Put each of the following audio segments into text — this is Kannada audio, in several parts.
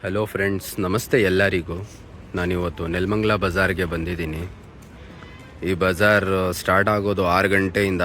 ಹಲೋ ಫ್ರೆಂಡ್ಸ್, ನಮಸ್ತೆ ಎಲ್ಲರಿಗೂ. ನಾನಿವತ್ತು ನೆಲಮಂಗಲ ಬಜಾರ್ಗೆ ಬಂದಿದ್ದೀನಿ. ಈ ಬಜಾರ್ ಸ್ಟಾರ್ಟ್ ಆಗೋದು 6 ಗಂಟೆಯಿಂದ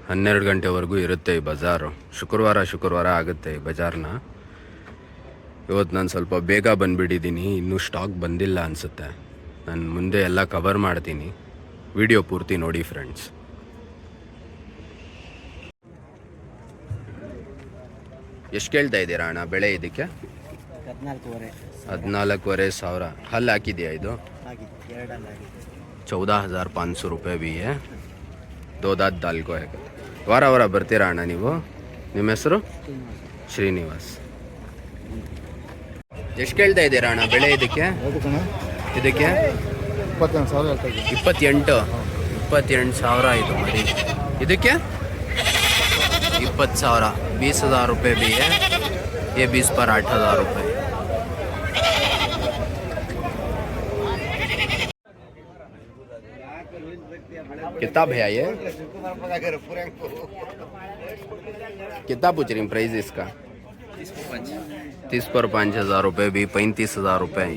12 ಗಂಟೆವರೆಗೂ ಇರುತ್ತೆ. ಈ ಬಜಾರು ಶುಕ್ರವಾರ ಆಗುತ್ತೆ ಈ ಬಜಾರ್ನ. ಇವತ್ತು ನಾನು ಸ್ವಲ್ಪ ಬೇಗ ಬಂದುಬಿಟ್ಟಿದ್ದೀನಿ, ಇನ್ನೂ ಸ್ಟಾಕ್ ಬಂದಿಲ್ಲ ಅನಿಸುತ್ತೆ. ನಾನು ಮುಂದೆ ಎಲ್ಲ ಕವರ್ ಮಾಡ್ತೀನಿ, ವಿಡಿಯೋ ಪೂರ್ತಿ ನೋಡಿ ಫ್ರೆಂಡ್ಸ್. ಎಷ್ಟು ಕೇಳ್ತಾ ಇದ್ದೀರಾ ಅಣ್ಣ ಬೆಳೆ ಇದಕ್ಕೆ? 14,500. हल हाकिद्या ಇದು 14,500 ರೂಪಾಯಿ ಬಿ है. 2 दांत दाल को है. ವಾರ ಬರ್ತೀರಾ ಅಣ್ಣ ನೀವು? ನಿಮ್ಮ ಹೆಸರು? ಶ್ರೀನಿವಾಸ್. ಎಷ್ಟು ಕೇಳ್ತಾ ಇದ್ದೀರಾ ಅಣ್ಣ ಬೆಳೆ ಇದಕ್ಕೆ? 28,000 ಆಯಿತು ಮರಿ. ಇದಕ್ಕೆ 20,000. 20,000 रुपये भी है. ये 20 पर 8,000 रुपये. कितना भैया ये? कितना पूछ रही प्राइस इसका? 30 पर 5,000 रुपये भी. 35,000 रुपये.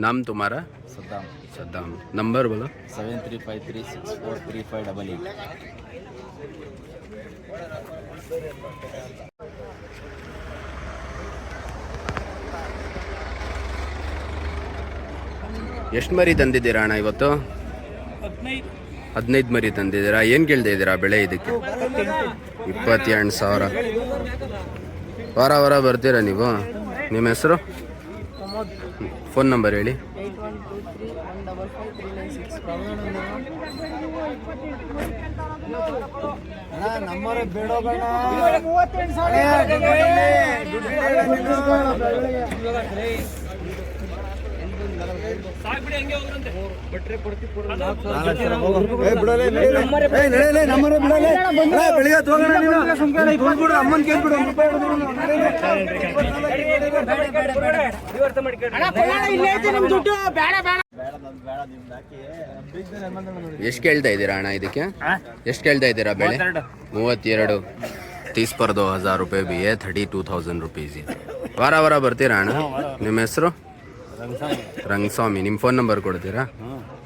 नाम तुम्हारा? सद्दाम. नंबर बोलो. 7353643588. ಎಷ್ಟು ಮರಿ ತಂದಿದ್ದೀರಾ ಅಣ್ಣ ಇವತ್ತು? 15 ಮರಿ ತಂದಿದ್ದೀರಾ. ಏನು ಕೇಳ್ತಾ ಇದ್ದೀರಾ ಬೆಳೆ ಇದಕ್ಕೆ? 28,000. ವಾರ ಬರ್ತೀರಾ ನೀವು? ನಿಮ್ಮ ಹೆಸರು? ಫೋನ್ ನಂಬರ್ ಹೇಳಿ. ಎಷ್ಟು ಕೇಳ್ತಾ ಇದ್ದೀರಾ ಅಣ್ಣ ಇದಕ್ಕೆ? ಎಷ್ಟು ಕೇಳ್ತಾ ಇದ್ದೀರಾ ಬೆಳೆ? 32. 30 पर 2,000 रुपये भी है. 32,000 रुपीज़ है. ವಾರ ಬರ್ತೀರಾ ಅಣ್ಣ? ನಿಮ್ಮ ಹೆಸರು? ರಂಗಸ್ವಾಮಿ. ನಿಮ್ಮ ಫೋನ್ ನಂಬರ್ ಕೊಡ್ತೀರಾ?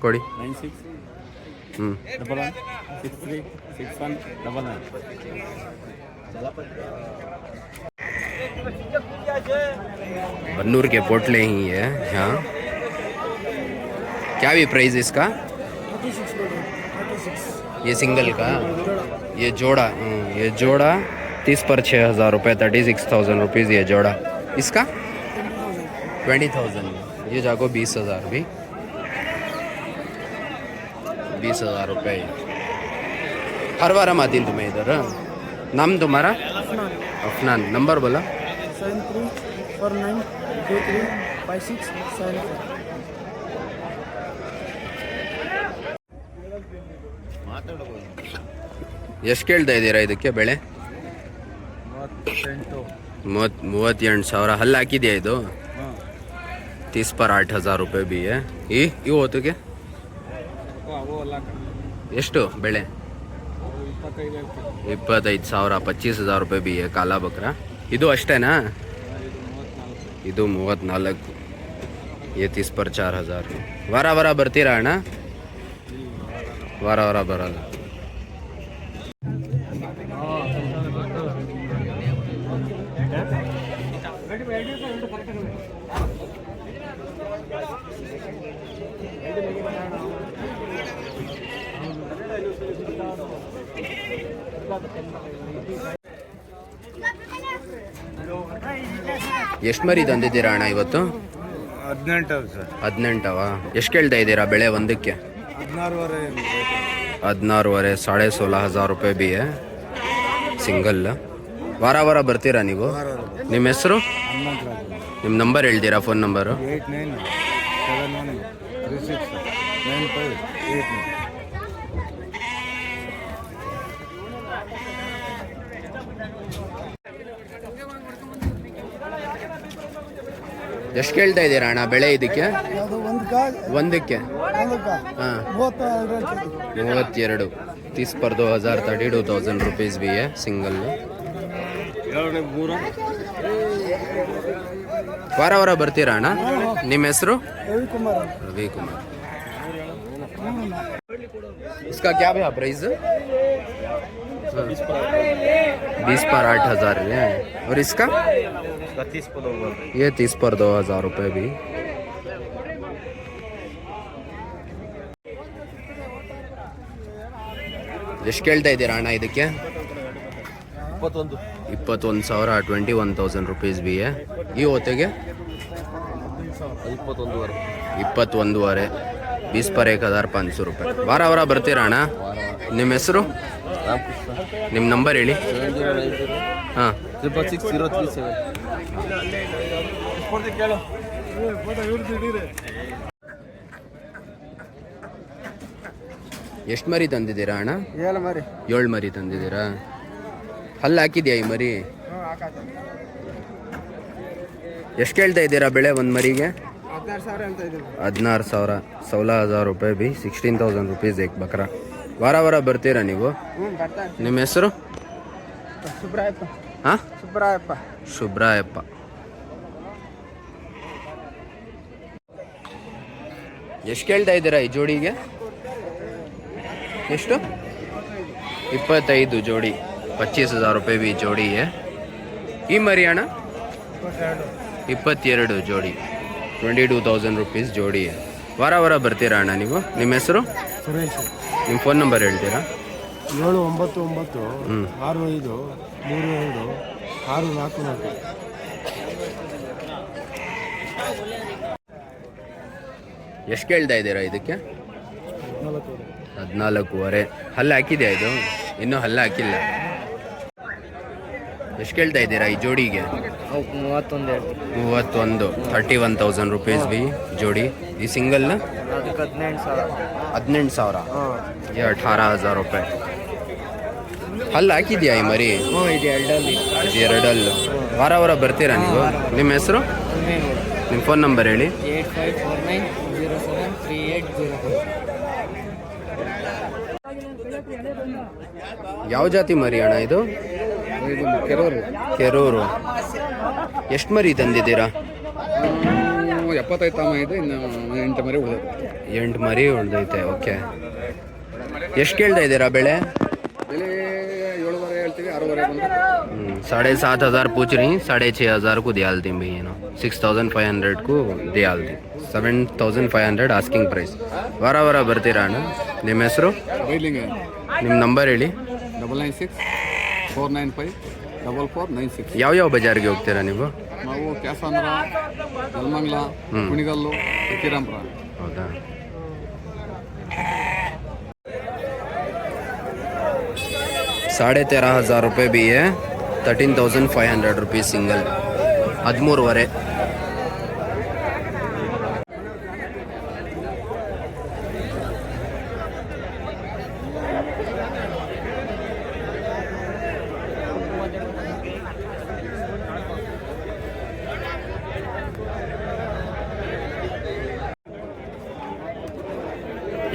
ಕೊಡಿ. 9611636199. बन्नूर के पोटले ही है यहाँ. क्या भी प्राइस इसका? ये सिंगल का, ये जोड़ा. ये जोड़ा 30 पर 6,000 रुपये. 36,000 रुपीज़ ये जोड़ा. इसका 20,000. ये जाको 20,000 भी. 20,000 रुपये. हर बार हम आती तुम्हें इधर. नाम तुम्हारा? अफनान. नंबर बोला. 7349235674. ಎಷ್ಟು ಕೇಳ್ತಾ ಇದ್ದೀರಾ ಇದಕ್ಕೆ ಬೆಳೆ? 38,000. ಹಲ್ಲು ಹಾಕಿದೆಯಾ ಇದು? 30 पर 8,000 रुपये भी है. ಇವು ಹೊತ್ತಿಗೆ ಎಷ್ಟು ಬೆಳೆ? 25,000. 25,000 रुपये भी है. ಕಾಲಾ ಬಕ್ರ. ಇದು ಅಷ್ಟೇನಾ? ಇದು 34. ये 30 पर 4,000. ವಾರ ಬರ್ತೀರಾ ಅಣ್ಣ? ವಾರ ಬರಲ್ಲ. ಎಷ್ಟು ಮರಿ ತಂದಿದ್ದೀರಾ ಅಣ್ಣ ಇವತ್ತು? 18. ಎಷ್ಟು ಕೇಳ್ತಾ ಇದ್ದೀರಾ ಬೆಳೆ ಒಂದಕ್ಕೆ? 16,500. 16,500 रुपये भी है. ಸಿಂಗಲ್. ವಾರ ಬರ್ತೀರಾ ನೀವು? ನಿಮ್ಮ ಹೆಸರು? ನಿಮ್ಮ ನಂಬರ್ ಹೇಳ್ತೀರಾ? Phone number? 8971369589. ಎಷ್ಟು ಕೇಳ್ತಾ ಇದ್ದೀರಾ ಅಣ್ಣ ಬೆಳೆ ಇದಕ್ಕೆ? ಒಂದಕ್ಕೆ ಹಾಂ 32. 30 पर 2,000. 32,000 रुपीज़ भी है सिंगल. ವಾರ ವಾರ ಬರ್ತೀರಾ ಅಣ್ಣ? ನಿಮ್ಮ ಹೆಸರು? रविकुमार रविकुमार। इसका क्या भैया प्राइस? 20 पर 8,000 है। और इसका? 30 पर 2,000 ये 30 पर 2,000 रुपये भी। ಎಷ್ಟು ಕೇಳ್ತಾ ಇದ್ದೀರಾ ಅಣ್ಣ ಇದಕ್ಕೆ? 21,000, 21,000 रुपीज़ भी है। ಈ ಹೊತ್ತಿಗೆ 21,500, 20 पर 1,500 रुपये। ವಾರ ವಾರ ಬರ್ತೀರಾ ಅಣ್ಣ? ನಿಮ್ಮ ಹೆಸರು? ನಿಮ್ಮ ನಂಬರ್ ಹೇಳಿ. ಹಾಂ, 66037 ಎಷ್ಟು ಮರಿ ತಂದಿದ್ದೀರಾ ಅಣ್ಣ? 7 ಮರಿ 7 ಮರಿ ತಂದಿದ್ದೀರಾ? ಹಲ್ಲು ಹಾಕಿದ್ಯಾ ಈ ಮರಿ? ಎಷ್ಟು ಕೇಳ್ತಾ ಇದ್ದೀರಾ ಬೆಳೆ ಒಂದು ಮರಿಗೆ? 16,000 ಅಂತ ಇದೆ. 16,000, 16,000 रुपये भी, 16,000 रुपीज़ एक बकरा। ವಾರ ವಾರ ಬರ್ತೀರಾ ನೀವು? ಬರ್ತಾರೆ. ನಿಮ್ಮ ಹೆಸರು? ಸುಬ್ರಾಯಪ್ಪ. ಹಾಂ, ಸುಬ್ರಾಯಪ್ಪ. ಶುಭ್ರಾಯಪ್ಪ. ಎಷ್ಟು ಕೇಳ್ತಾ ಇದ್ದೀರಾ ಈ ಜೋಡಿಗೆ? ಎಷ್ಟು? 25 जोड़ी, 25,000 रुपये भी जोड़ी है। ಈ ಮರಿ ಅಣ್ಣ? 22 जोड़ी, 22,000 रुपीज़ जोड़ी है। ವಾರ ವಾರ ಬರ್ತೀರಾ ಅಣ್ಣ ನೀವು? ನಿಮ್ಮ ಹೆಸರು? ಸುರೇಶ್. ನಿಮ್ಮ ಫೋನ್ ನಂಬರ್ ಹೇಳ್ತೀರಾ? 799 65 32 644. ಎಷ್ಟು ಕೇಳ್ತಾ ಇದ್ದೀರಾ ಇದಕ್ಕೆ? 14,500. ಹಲ್ಲು ಹಾಕಿದೆಯಾ ಇದು? ಇನ್ನೂ ಹಲ್ಲು ಹಾಕಿಲ್ಲ. ಎಷ್ಟು ಕೇಳ್ತಾ ಇದ್ದೀರಾ ಈ ಜೋಡಿಗೆ? 31. 31,000 रुपीज़ भी जोड़ी। ಈ ಸಿಂಗಲ್ನ? 18,000, ये 18,000 रुपये। ಹಲ್ಲು ಹಾಕಿದ್ಯಾ ಈ ಮರಿ? ಇದೆ ಎರಡಲ್ಲಿ. ಇದು ಎರಡಲ್ಲು. ವಾರ ವಾರ ಬರ್ತೀರಾ ನೀವು? ನಿಮ್ಮ ಹೆಸರು? ನಿಮ್ಮ ಫೋನ್ ನಂಬರ್ ಹೇಳಿ. 8549073804. ಯಾವ ಜಾತಿ ಮರಿ ಅಣ್ಣ ಇದು? ಕೆರೂರು. ಎಷ್ಟು ಮರಿ ತಂದಿದ್ದೀರಾ? 75 ತಮ್ಮ ಇದೆ, ಇನ್ನು 8 ಮರಿ ಉಳಿದ. 8 ಮರಿ ಉಳ್ದೈತೆ. ಓಕೆ. ಎಷ್ಟು ಕೇಳ್ತಾ ಇದ್ದೀರಾ ಬೆಳೆ? ಬೆಲೆ 7,500 ಹೇಳ್ತೀವಿ, 6,500 ಬಂದರೆ 7,500 पूछ रही, 6,500 को दिया दी भैया नो, 6,500 को दिया दी, 7,500 ಆಸ್ಕಿಂಗ್ ಪ್ರೈಸ್. ವಾರ ವಾರ ಬರ್ತೀರಾ ಅಣ್ಣ? ನಿಮ್ಮ ಹೆಸರು? ಬೈಲಿಂಗ್. ನಿಮ್ಮ ನಂಬರ್ ಹೇಳಿ. 996 495 4496. ಯಾವ ಬಜಾರ್ಗೆ ಹೋಗ್ತೀರಾ ನೀವು? ನಾವು ಕ್ಯಾಸಂದ್ರ, ನೆಲಮಂಗಲ, ಕುಣಿಗಲ್ಲು, ಶ್ರೀರಾಮಪುರ. ಹೌದಾ? 13,500 रुपये भी है, 13,500 रुपीज़ सिंगल, 13,500.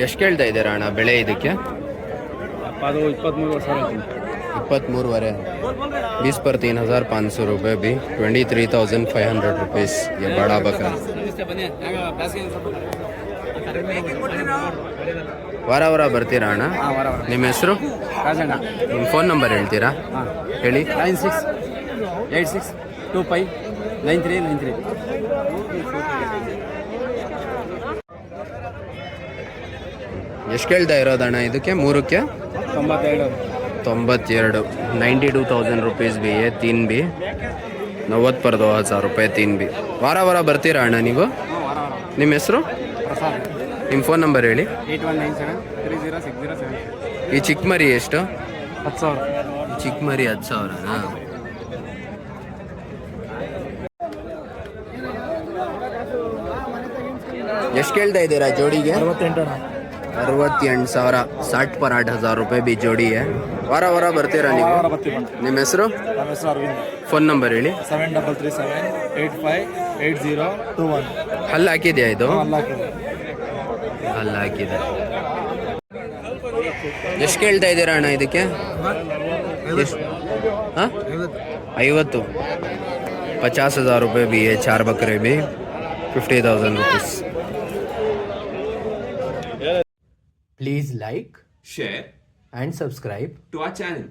ಎಷ್ಟು ಕೇಳ್ತಾ ಇದ್ದೀರಾ ಅಣ್ಣ ಬೆಳೆ ಇದಕ್ಕೆ? ಅದು 23,000. 23,500, 20 पर 3,500 रुपये भी, 23,500 रुपीज़। ये बड़ा बकरा। ವಾರ ವಾರ ಬರ್ತೀರಾ ಅಣ್ಣ? ನಿಮ್ಮ ಹೆಸರು? ರಾಜಣ್ಣ. ನಿಮ್ಮ ಫೋನ್ ನಂಬರ್ ಹೇಳ್ತೀರಾ? ಹೇಳಿ. 9686259393. ಎಷ್ಟು ಕೇಳ್ತಾ ಇರೋದಣ್ಣ ಇದಕ್ಕೆ? ಮೂರಕ್ಕೆ 92. 92,000 रुपीज़ भी है, 3 भी, 90 पर 2,000 रुपये, 3 भी। ವಾರ ವಾರ ಬರ್ತೀರಾ ಅಣ್ಣ ನೀವು? ನಿಮ್ಮ ಹೆಸರು? ಪ್ರಸಾದ್. ನಿಮ್ಮ ಫೋನ್ ನಂಬರ್ ಹೇಳಿ. 8197306007. ಈ ಚಿಕ್ಕ ಮರಿ ಎಷ್ಟು? 10,000. ಈ ಚಿಕ್ಕ ಮರಿ 10,000ನಾ? ಎಷ್ಟು ಕೇಳ್ತಾ ಇದ್ದೀರಾ ಜೋಡಿಗೆ? 68. 68,000, 60 पर 8,000 रुपये भी जोड़ी है। ವಾರ ವಾರ ಬರ್ತೀರಾ ನೀವು? ನಿಮ್ಮ ಹೆಸರು? ನಮ್ಮ ಹೆಸರು ಅರವಿಂದ್. ಫೋನ್ ನಂಬರ್ ಹೇಳಿ. 7337858021. ಹಲ್ಲು ಹಾಕಿದೆಯಾ ಇದು? ಅಲ್ಲ ಹಾಕಿದೆ. ಹಲ್ಲು ಹಾಕಿದೆ. ಎಷ್ಟು ಕೇಳ್ತಾ ಇದ್ದೀರಾ ಅಣ್ಣ ಇದಕ್ಕೆ? ಎಷ್ಟು? ಹಾಂ, 50. 50,000 रुपये भी है, 4 बकरे भी 50,000 rupees. Please like share and subscribe to our channel.